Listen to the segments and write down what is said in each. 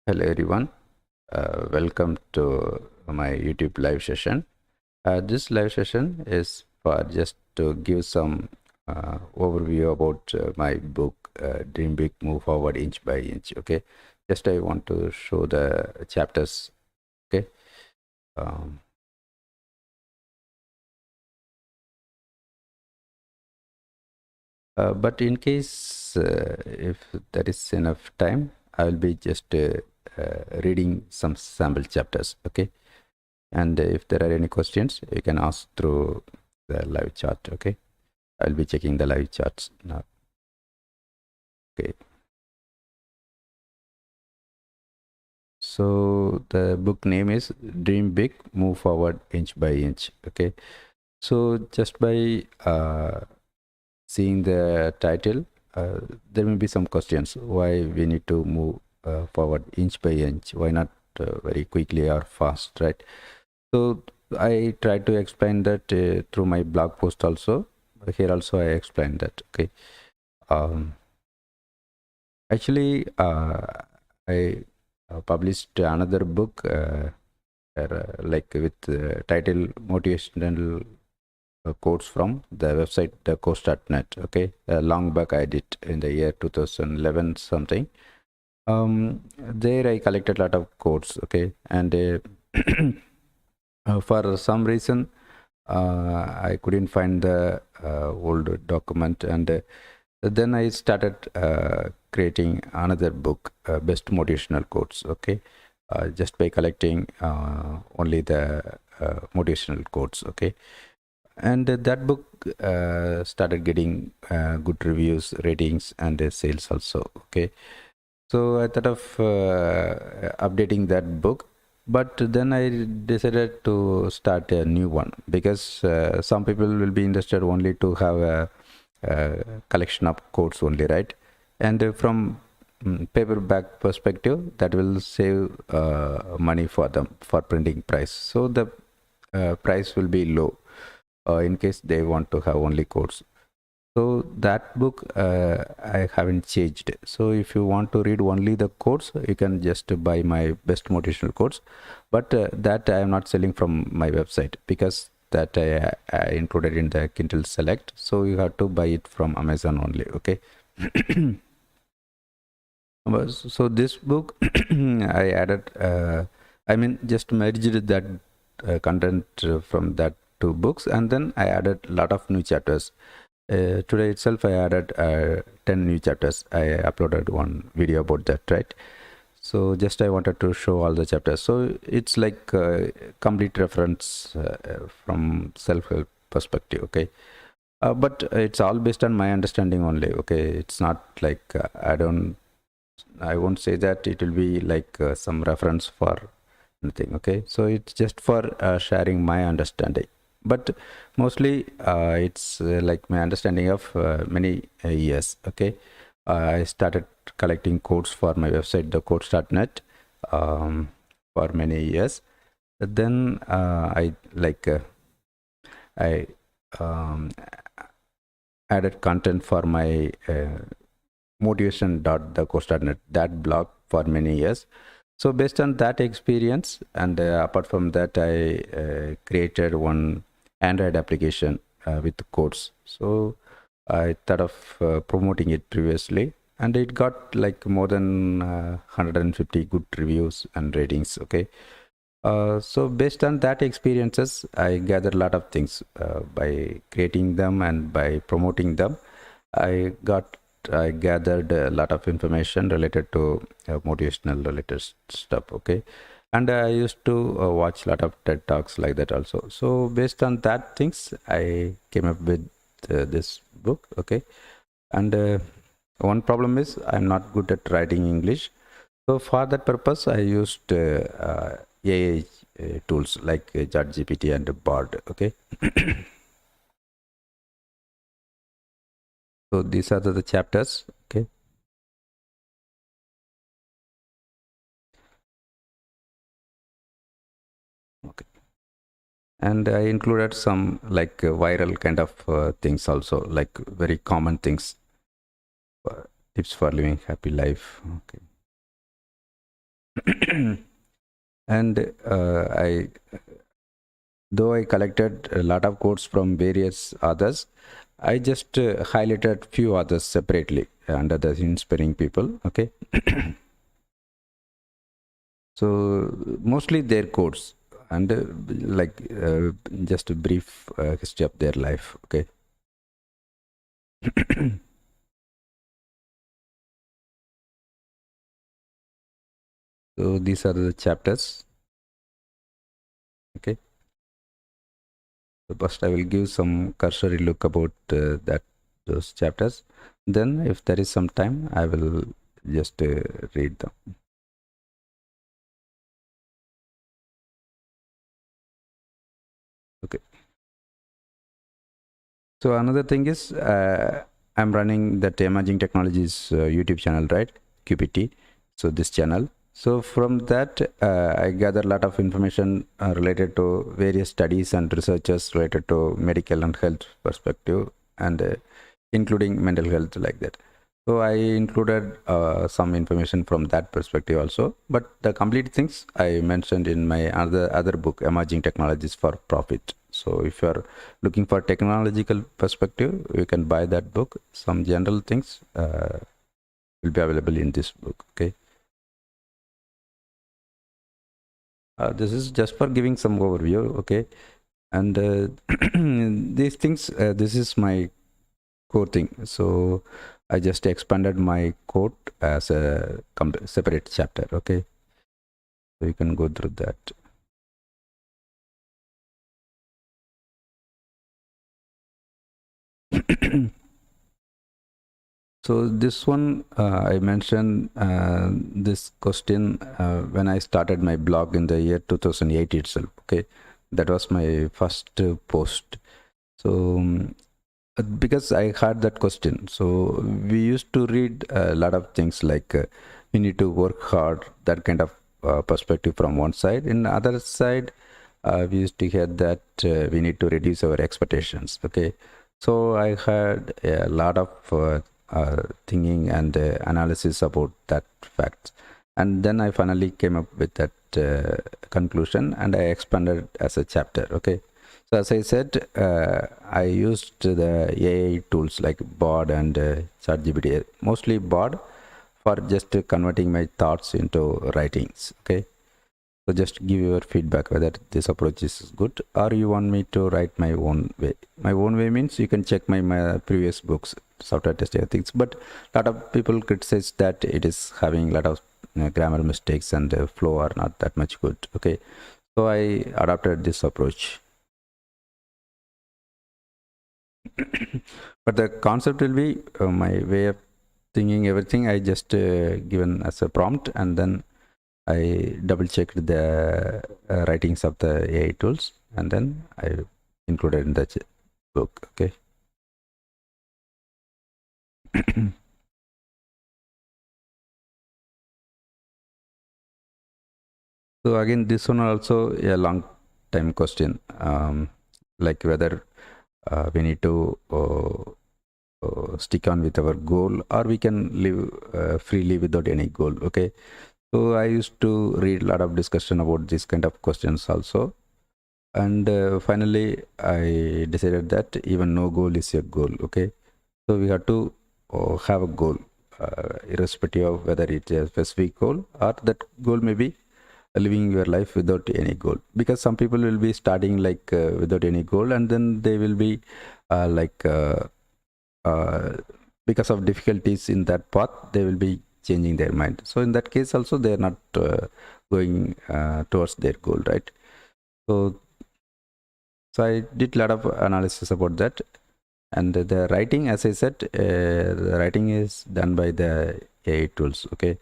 Hello everyone, welcome to my YouTube live session. This live session is for just to give some overview about my book, Dream Big, Move Forward Inch by Inch. Okay, just I want to show the chapters. Okay, um, but in case if there is enough time, I will be just reading some sample chapters. Okay, and if there are any questions, you can ask through the live chat. Okay, I'll be checking the live charts now. Okay, so the book name is Dream Big, Move Forward Inch by Inch. Okay, so just by seeing the title, there may be some questions why we need to move forward inch by inch. Why not very quickly or fast, right? So I try to explain that through my blog post also. Here also I explained that. Okay, actually I published another book like with title Motivational quotes from the website coach.net. Okay, long back I did in the year 2011 something. There I collected a lot of quotes. Okay, and for some reason I couldn't find the old document, and then I started creating another book, best motivational quotes. Okay, just by collecting only the motivational quotes. Okay, and that book started getting good reviews, ratings, and sales also. Okay, so I thought of updating that book, but then I decided to start a new one because some people will be interested only to have a collection of quotes only, right? And from paperback perspective, that will save money for them for printing price. So the price will be low in case they want to have only quotes. So that book I haven't changed. So if you want to read only the quotes, you can just buy my best motivational quotes. But that I am not selling from my website because that I included in the Kindle Select. So you have to buy it from Amazon only. Okay. So this book I added. I mean, just merged that content from that two books, and then I added a lot of new chapters. Today itself I added 10 new chapters. I uploaded one video about that, right? So just I wanted to show all the chapters. So it's like complete reference from self-help perspective. Okay, but it's all based on my understanding only. Okay, it's not like I won't say that it will be like some reference for anything. Okay, so it's just for sharing my understanding, but mostly it's like my understanding of many years. Okay, I started collecting codes for my website, the codes.net, for many years. Then I um, added content for my motivation.thecourse.net, that blog, for many years. So based on that experience, and apart from that, I created one Android application with codes. So I thought of promoting it previously, and it got like more than 150 good reviews and ratings. Okay, so based on that experiences, I gathered a lot of things by creating them and by promoting them. I gathered a lot of information related to motivational related stuff. Okay, and I used to watch a lot of TED talks like that also. So based on that things, I came up with this book. Okay, and one problem is I'm not good at writing English. So for that purpose, I used AI tools like ChatGPT and Bard. Okay, so these are the chapters. Okay. Okay. And I included some like viral kind of things also, like very common things, tips for living happy life. Okay. And I though I collected a lot of quotes from various authors, I just highlighted few others separately under the inspiring people. Okay. So mostly their quotes and just a brief history of their life. Okay. So these are the chapters. Okay. So first I will give some cursory look about those chapters. Then if there is some time, I will just read them. Okay. So another thing is I'm running that Emerging Technologies YouTube channel, right? QPT. So this channel. So from that, I gather a lot of information related to various studies and researchers related to medical and health perspective, and including mental health like that. So I included some information from that perspective also. But the complete things I mentioned in my other book, Emerging Technologies for Profit. So if you are looking for technological perspective, you can buy that book. Some general things will be available in this book. Okay. This is just for giving some overview. Okay. And these things, this is my core thing. So I just expanded my code as a separate chapter. Okay. So you can go through that. So this one, I mentioned this question when I started my blog in the year 2008 itself. Okay, that was my first post. So because I had that question, so we used to read a lot of things like we need to work hard, that kind of perspective from one side. In the other side, we used to hear that we need to reduce our expectations. Okay, so I had a lot of thinking and analysis about that fact, and then I finally came up with that conclusion, and I expanded as a chapter. Okay, so as I said, I used the AI tools like Bard and ChatGPT, mostly Bard, for just converting my thoughts into writings. Okay, so just give your feedback whether this approach is good or you want me to write my own way. My own way means you can check my previous books, software testing things. But a lot of people criticize that it is having a lot of grammar mistakes and flow are not that much good. Okay, so I adopted this approach. But the concept will be my way of thinking everything I just given as a prompt, and then I double checked the writings of the AI tools, and then I included in the book. Okay. So again, this one also a long time question, like whether we need to stick on with our goal or we can live freely without any goal. Okay. So I used to read a lot of discussion about this kind of questions also, and finally I decided that even no goal is a goal. Okay, so we have to have a goal, irrespective of whether it's a specific goal or that goal may be living your life without any goal, because some people will be starting like without any goal, and then they will be uh, like uh, uh, because of difficulties in that path they will be changing their mind. So in that case also they are not going towards their goal, right? So so I did a lot of analysis about that. And the writing, as I said, the writing is done by the AI tools. Okay,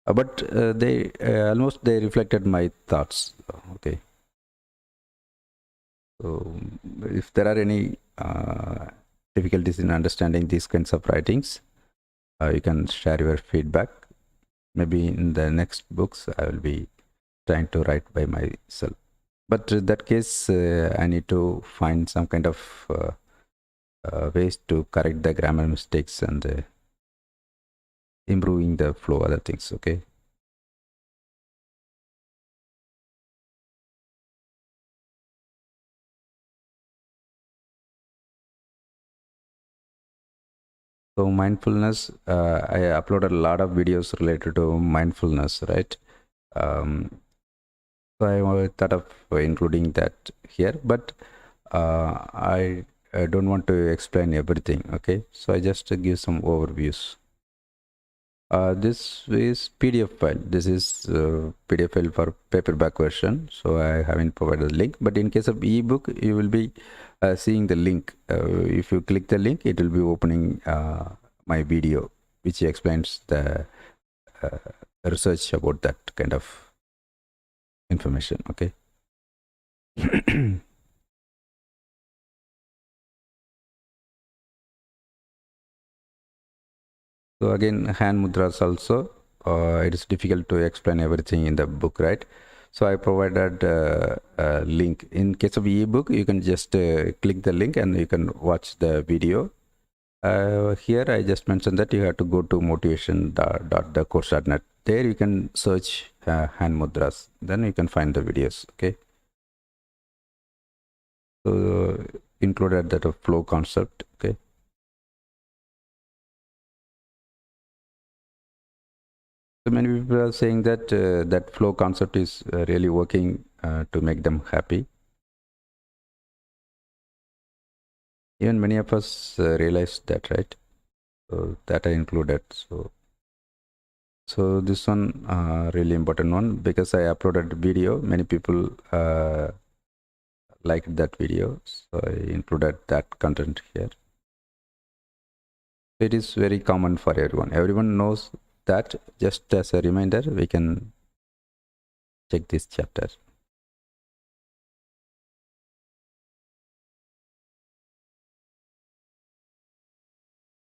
but they almost they reflected my thoughts. Okay, so if there are any difficulties in understanding these kinds of writings, you can share your feedback. Maybe in the next books I will be trying to write by myself, but in that case I need to find some kind of ways to correct the grammar mistakes and improving the flow, other things. Okay. So mindfulness, I uploaded a lot of videos related to mindfulness, right? Um, so I thought of including that here, but I don't want to explain everything. Okay, so I just give some overviews. This is PDF file. This is PDF file for paperback version. So I haven't provided the link. But in case of ebook, you will be seeing the link. If you click the link, it will be opening my video, which explains the uh, research about that kind of information. Okay. So again, hand mudras also. It is difficult to explain everything in the book, right? So I provided a link. In case of ebook, you can just click the link and you can watch the video. Here I just mentioned that you have to go to motivation.thecourse.net. There you can search hand mudras. Then you can find the videos. Okay. So included that a flow concept. Okay. So many people are saying that that flow concept is really working to make them happy. Even many of us realized that, right? So that I included. So this one really important one because I uploaded video. Many people liked that video, so I included that content here. It is very common for everyone. Everyone knows that. Just as a reminder, we can check this chapter.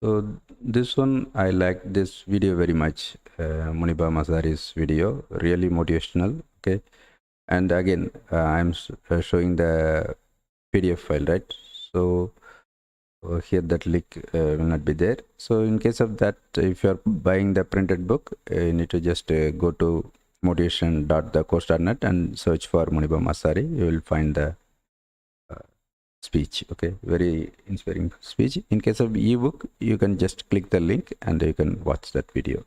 So this one, I like this video very much. Muniba Mazari's video, really motivational. Okay, and again, I'm showing the PDF file, right? So here that link will not be there. So in case of that, if you're buying the printed book, you need to just go to motivation.thecourse.net and search for Muniba Masari. You will find the speech. Okay, very inspiring speech. In case of ebook, you can just click the link and you can watch that video.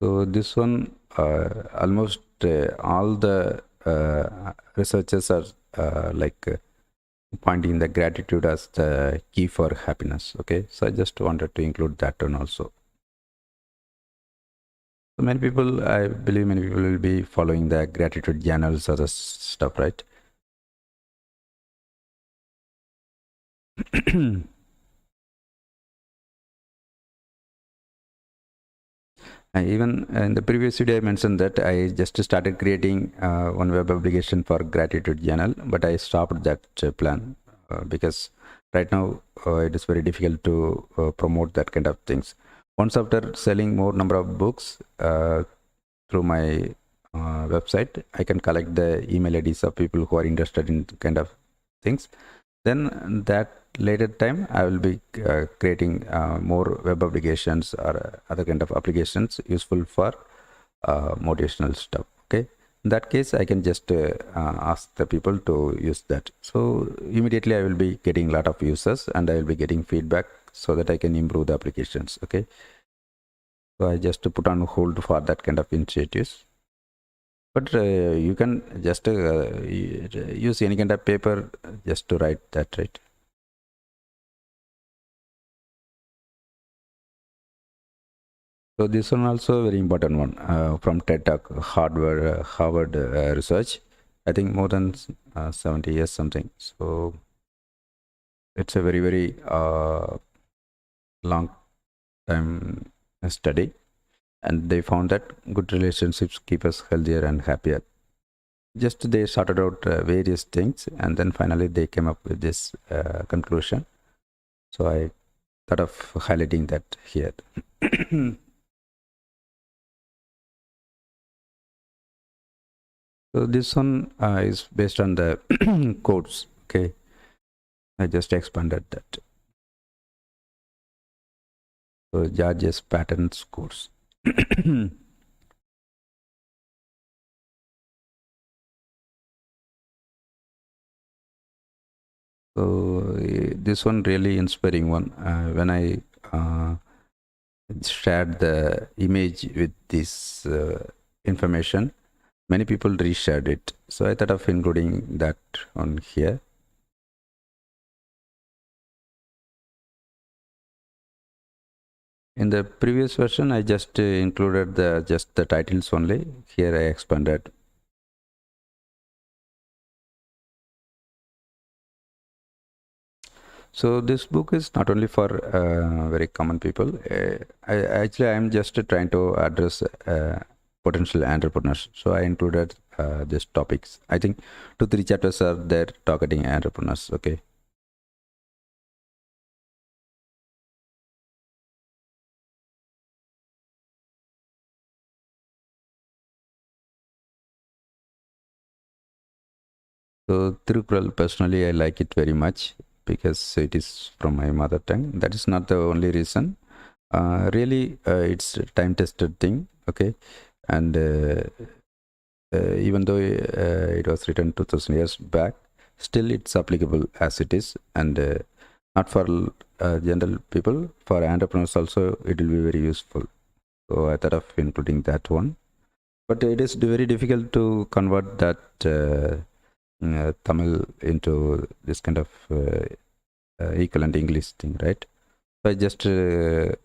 So this one, almost all the researchers are pointing the gratitude as the key for happiness. Okay, so I just wanted to include that one also. So many people, I believe many people will be following the gratitude journals or the stuff, right? Even in the previous video, I mentioned that I just started creating one web application for gratitude journal, but I stopped that plan because right now it is very difficult to promote that kind of things. Once after selling more number of books through my website, I can collect the email IDs of people who are interested in kind of things. Then that later time I will be creating more web applications or other kind of applications useful for motivational stuff. Okay, in that case I can just ask the people to use that. So immediately I will be getting a lot of users and I will be getting feedback so that I can improve the applications. Okay, so I just put on hold for that kind of initiatives. But you can just use any kind of paper just to write that, right? So this one also very important one from TED Talk, Harvard research. I think more than 70 years something. So it's a very long time study, and they found that good relationships keep us healthier and happier. Just they sorted out various things, and then finally they came up with this conclusion. So I thought of highlighting that here. So this one is based on the codes. Okay, I just expanded that. So George's patterns codes. So this one really inspiring one. When I shared the image with this information, many people reshared it. So I thought of including that on here. In the previous version, I just included just the titles only. Here I expanded. So this book is not only for very common people. I'm just trying to address potential entrepreneurs. So I included these topics. I think 2-3 chapters are there targeting entrepreneurs. Okay. So Tirukkural, personally, I like it very much because it is from my mother tongue. That is not the only reason. Really, it's a time-tested thing. Okay, and even though it was written 2000 years back, still it's applicable as it is, and not for general people, for entrepreneurs also it will be very useful. So I thought of including that one, but it is very difficult to convert that Tamil into this kind of equivalent English thing, right? So I just took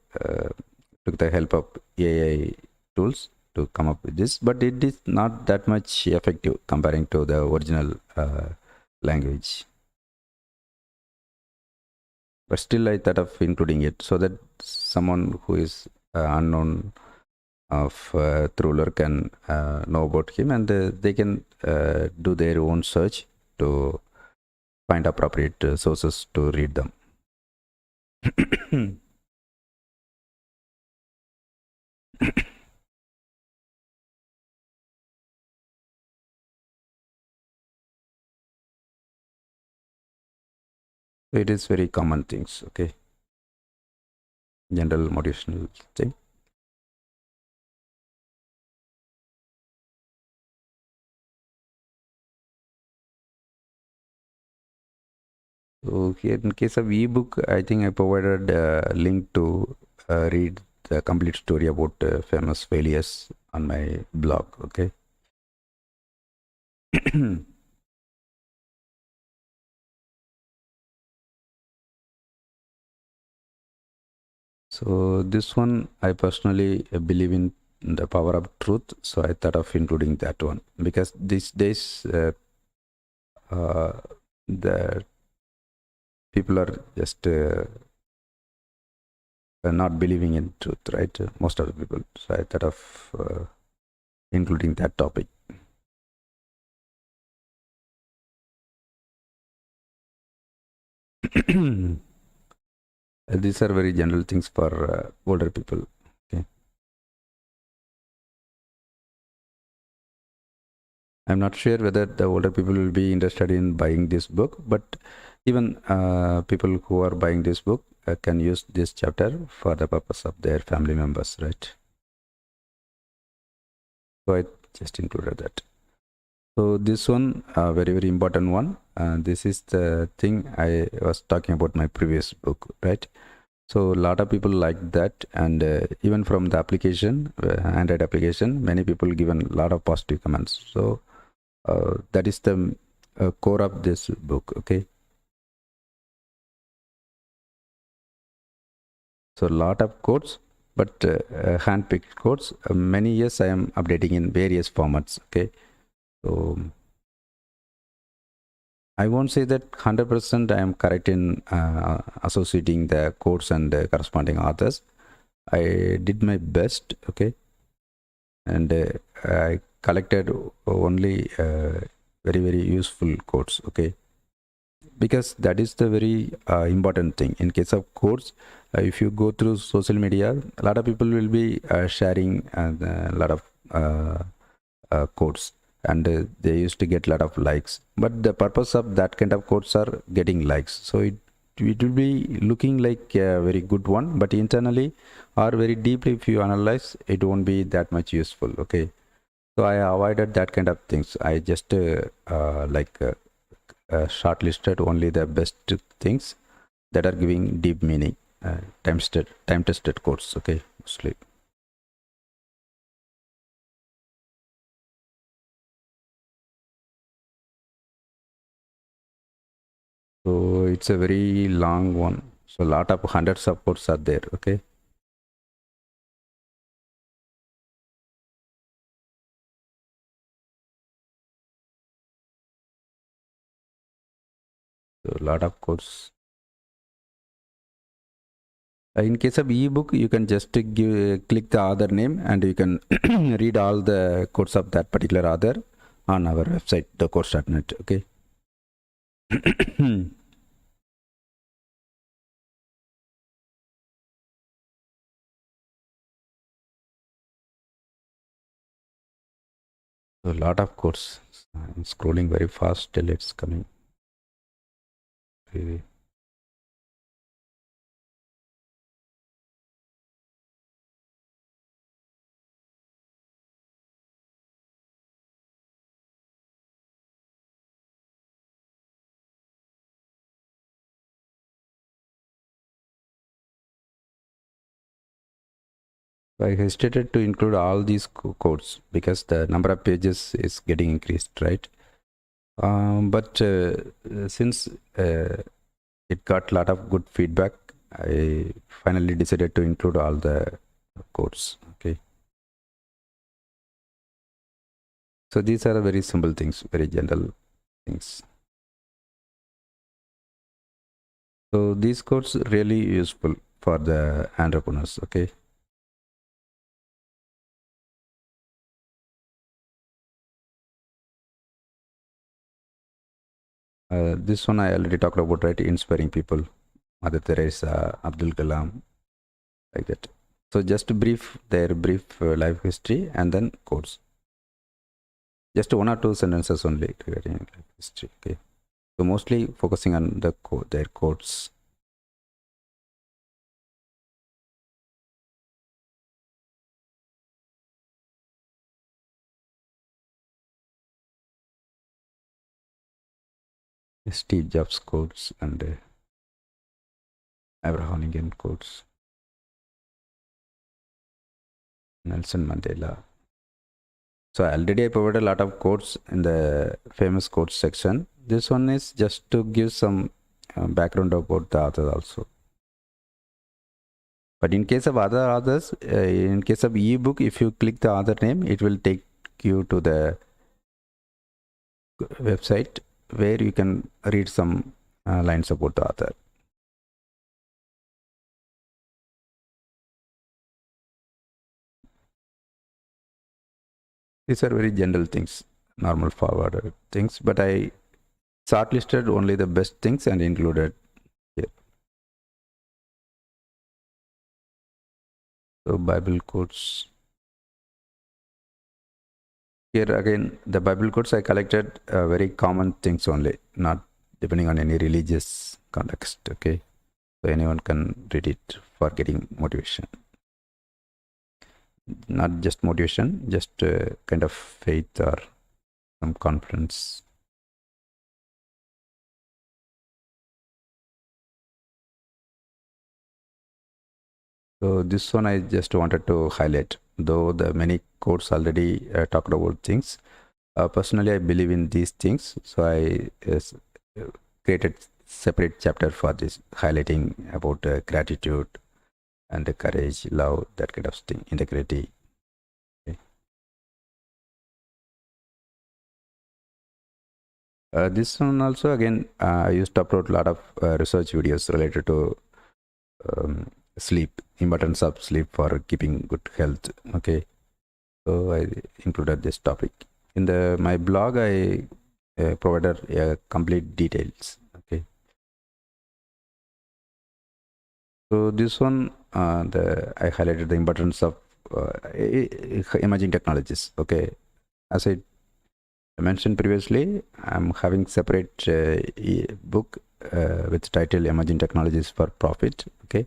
the help of AI tools to come up with this, but it is not that much effective comparing to the original language. But still, I thought of including it so that someone who is unknown of Truller can know about him, and they can do their own search to find appropriate sources to read them. It is very common things, okay? General motivational thing. So here, in case of ebook, I think I provided a link to read the complete story about famous failures on my blog, okay? So this one, I personally believe in the power of truth. So I thought of including that one because these days the people are just not believing in truth, right? Most of the people. So I thought of including that topic. These are very general things for older people. Okay. I'm not sure whether the older people will be interested in buying this book, but even people who are buying this book can use this chapter for the purpose of their family members, right? So I just included that. So this one, very, very important one. This is the thing I was talking about my previous book, right? So a lot of people like that, and even from the application, Android application, many people given a lot of positive comments. So that is the core of this book, okay? So a lot of codes, but hand-picked codes. Many years I am updating in various formats, okay? So I won't say that 100% I am correct in associating the codes and the corresponding authors. I did my best, okay? And I collected only very, very useful codes, okay? Because that is the very important thing. In case of codes, if you go through social media, a lot of people will be sharing a lot of codes, and they used to get a lot of likes, but the purpose of that kind of codes are getting likes, so it will be looking like a very good one, but internally or very deeply if you analyze, it won't be that much useful, okay? So I avoided that kind of things. I just shortlisted only the best things that are giving deep meaning, time tested course. Okay, mostly. So it's a very long one. So a lot of hundreds of courses are there. Okay. So a lot of courses. In case of ebook, you can just click the author name and you can read all the codes of that particular author on our website, thecourse.net. Okay. So a lot of codes. I'm scrolling very fast till it's coming. Okay. I hesitated to include all these codes because the number of pages is getting increased, right? But since it got a lot of good feedback, I finally decided to include all the codes. Okay. So these are very simple things, very general things. So these codes really useful for the entrepreneurs. Okay. This one I already talked about, right? Inspiring people. Mother Teresa, Abdul Kalam, like that. So just brief their brief life history and then quotes. Just one or two sentences only regarding life history. Okay. So mostly focusing on the their quotes. Steve Jobs quotes and Abraham Lincoln quotes. Nelson Mandela. So already I provided a lot of quotes in the famous quotes section. This one is just to give some background about the author also. But in case of other authors, in case of ebook, if you click the author name, it will take you to the website where you can read some lines about the author. These are very general things, normal forward things, but I shortlisted only the best things and included here. So Bible quotes. Here again, the Bible quotes I collected very common things only, not depending on any religious context. Okay, so anyone can read it for getting motivation. Not just motivation, just kind of faith or some confidence. So this one I just wanted to highlight, though the many quotes already talked about things. Personally, I believe in these things, so I created separate chapter for this, highlighting about gratitude and the courage, love, that kind of thing, integrity. Okay. This one also again, I used to upload a lot of research videos related to sleep, importance of sleep for keeping good health. Okay, so I included this topic in the my blog. I provided complete details. Okay, so this one I highlighted the importance of emerging technologies. Okay, as I mentioned previously, I'm having separate book with title Emerging Technologies for Profit. Okay,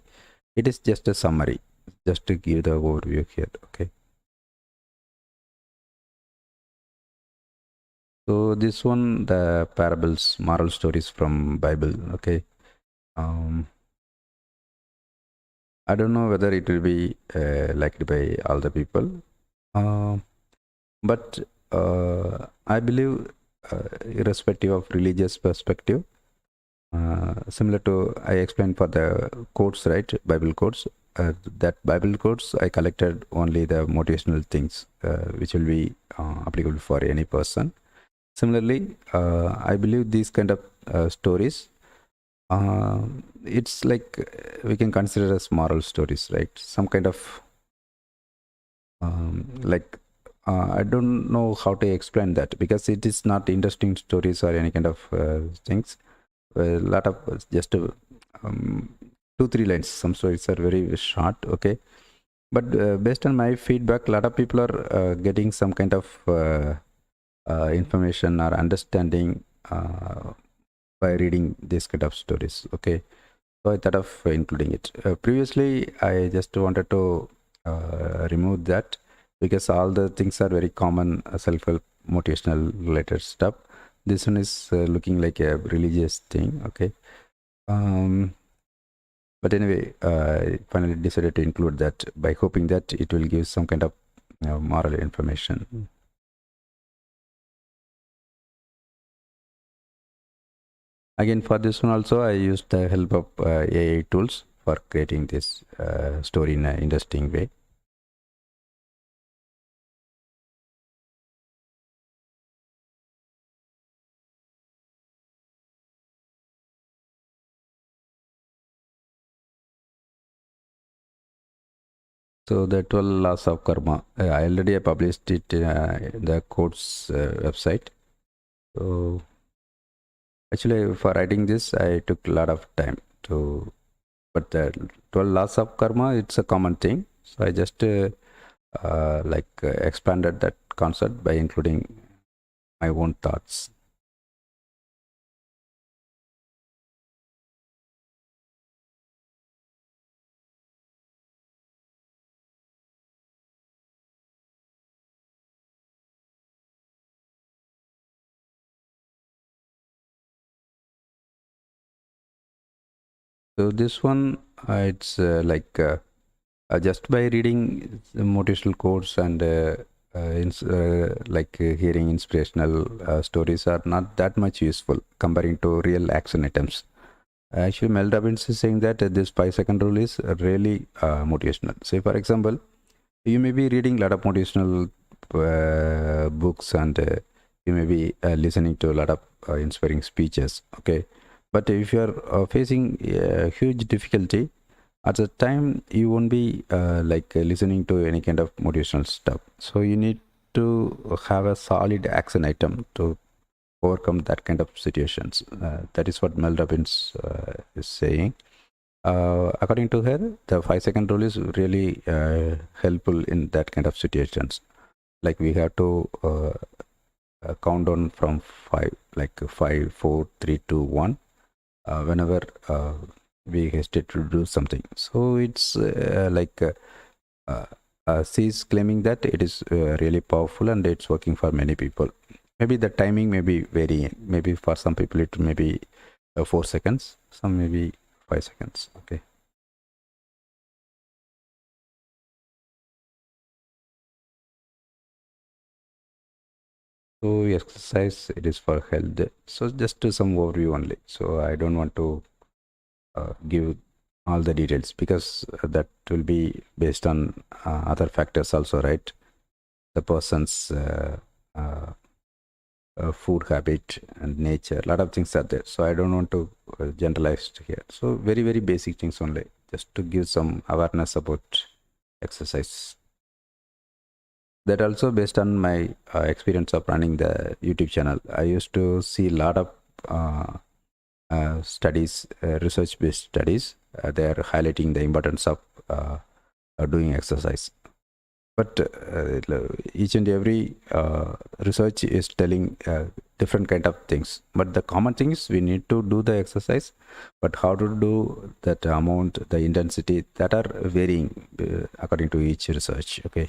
it is just a summary, just to give the overview here. Okay, So this one, the parables, moral stories from Bible. Okay. Um, I don't know whether it will be liked by all the people, but I believe, irrespective of religious perspective, similar to I explained for the quotes, right? Bible quotes. That Bible quotes, I collected only the motivational things, which will be applicable for any person. Similarly, I believe these kind of stories, it's like we can consider as moral stories, right? Some kind of like I don't know how to explain that, because it is not interesting stories or any kind of things. A lot of just um, 2-3 lines. Some stories are very short, okay, but based on my feedback, a lot of people are getting some kind of information or understanding by reading this kind of stories, okay. So I thought of including it. Previously, I just wanted to remove that, because all the things are very common, self-help, motivational related stuff. This one is looking like a religious thing, okay. Um, but anyway, I finally decided to include that by hoping that it will give some kind of moral information. Again, for this one also, I used the help of AI tools for creating this story in an interesting way. So the 12 laws of karma, I already published it in the course website. So actually, for writing this, I took a lot of time to. But the 12 laws of karma, it's a common thing. So I just expanded that concept by including my own thoughts. So this one, it's just by reading the motivational quotes and hearing inspirational stories are not that much useful comparing to real action items. Actually, Mel Robbins is saying that this 5-second rule is really motivational. Say, for example, you may be reading a lot of motivational books, and you may be listening to a lot of inspiring speeches. Okay, but if you are facing huge difficulty at the time, you won't be listening to any kind of motivational stuff. So you need to have a solid action item to overcome that kind of situations. That is what Mel Robbins is saying. According to her, the 5-second rule is really helpful in that kind of situations. Like we have to count down from 5, like 5, 4, 3, 2, 1, whenever we hesitate to do something. So it's she's claiming that it is really powerful and it's working for many people. Maybe the timing may be varying. Maybe for some people it may be 4 seconds, some maybe 5 seconds. Okay. So exercise, it is for health. So just some overview only. So I don't want to give all the details, because that will be based on other factors also, right? The person's food habit and nature, a lot of things are there. So I don't want to generalize here. So very, very basic things only, just to give some awareness about exercise. That also based on my experience of running the YouTube channel. I used to see a lot of studies, research-based studies. They are highlighting the importance of doing exercise. But each and every research is telling different kind of things. But the common thing is we need to do the exercise. But how to do that amount, the intensity, that are varying according to each research. Okay.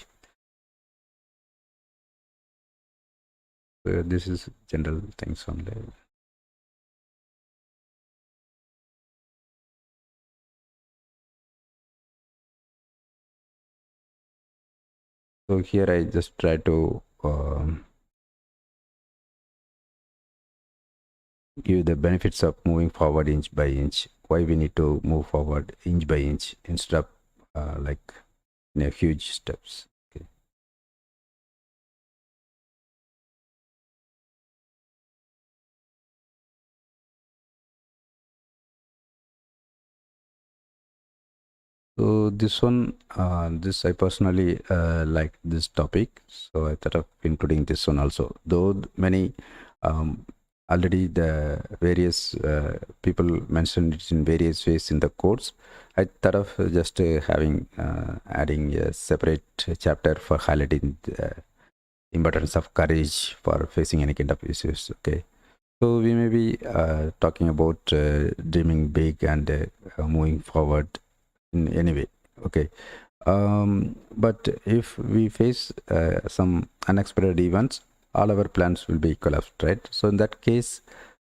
This is general things only. So here I just try to give the benefits of moving forward inch by inch. Why we need to move forward inch by inch instead of like huge steps. Okay. So this one, this I personally like this topic. So I thought of including this one also. Though many um, already the various people mentioned it in various ways in the course. I thought of just having adding a separate chapter for highlighting the importance of courage for facing any kind of issues. Okay. So we may be talking about dreaming big and moving forward in any way. Okay. But if we face some unexpected events, all our plans will be collapsed, right? So in that case,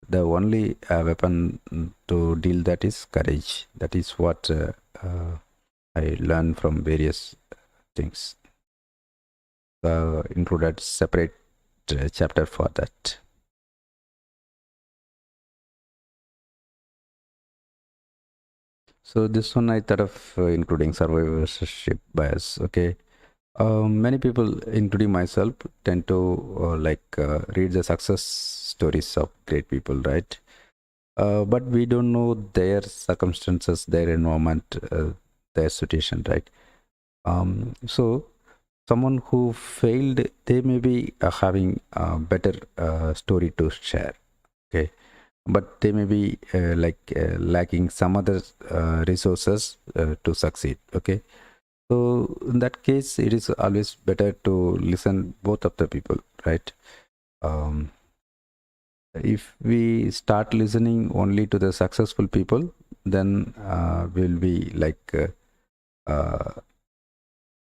the only weapon to deal that is courage. That is what I learned from various things. Included separate chapter for that. So this one I thought of including survivorship bias. Okay. Many people, including myself, tend to read the success stories of great people, right? But we don't know their circumstances, their environment, their situation, right? So someone who failed, they may be having a better story to share. Okay, but they may be lacking some other resources to succeed. Okay, so in that case, it is always better to listen both of the people, right? Um, if we start listening only to the successful people, then we'll be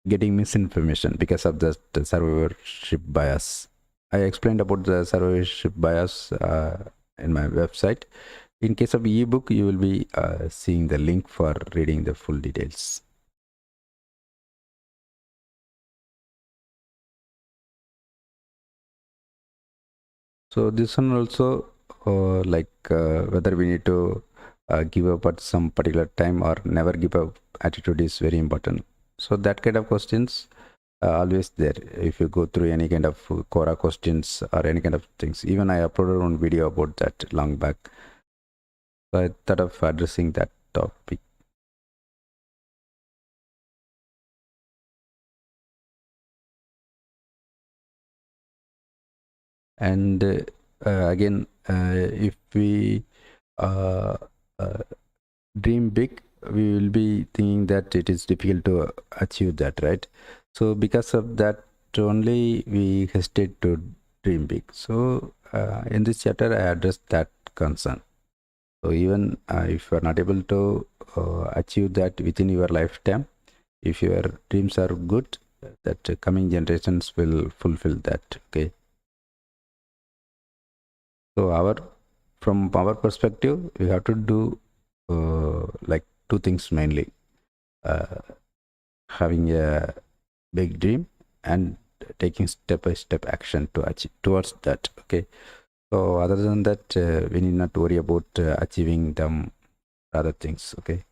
getting misinformation because of the survivorship bias. I explained about the survivorship bias in my website. In case of ebook, you will be seeing the link for reading the full details. So this one also, whether we need to give up at some particular time or never give up attitude is very important. So that kind of questions always there. If you go through any kind of Quora questions or any kind of things, even I uploaded one video about that long back. So I thought of addressing that topic. And again, if we uh, uh, dream big, we will be thinking that it is difficult to achieve that, right? So because of that only we hesitate to dream big. So in this chapter I addressed that concern. So even if you are not able to achieve that within your lifetime, if your dreams are good, that coming generations will fulfill that. Okay. So from our perspective, we have to do like two things mainly: uh, having a big dream and taking step by step action to achieve towards that. Okay. So other than that, we need not worry about achieving them other things. Okay.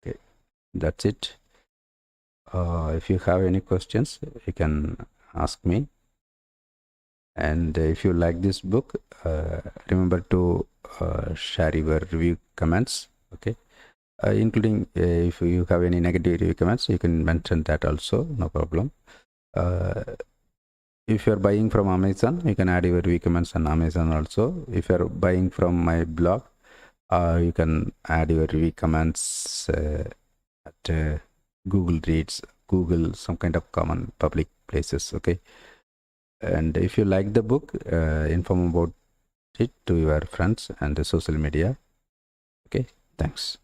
Okay. That's it. If you have any questions, you can ask me. And if you like this book, remember to share your review comments. Okay. Including if you have any negative review comments, you can mention that also, no problem. If you're buying from Amazon, you can add your review comments on Amazon also. If you're buying from my blog, you can add your review comments at Google Reads, Google, some kind of common public places. Okay. And if you like the book, inform about it to your friends and the social media. Okay. Thanks.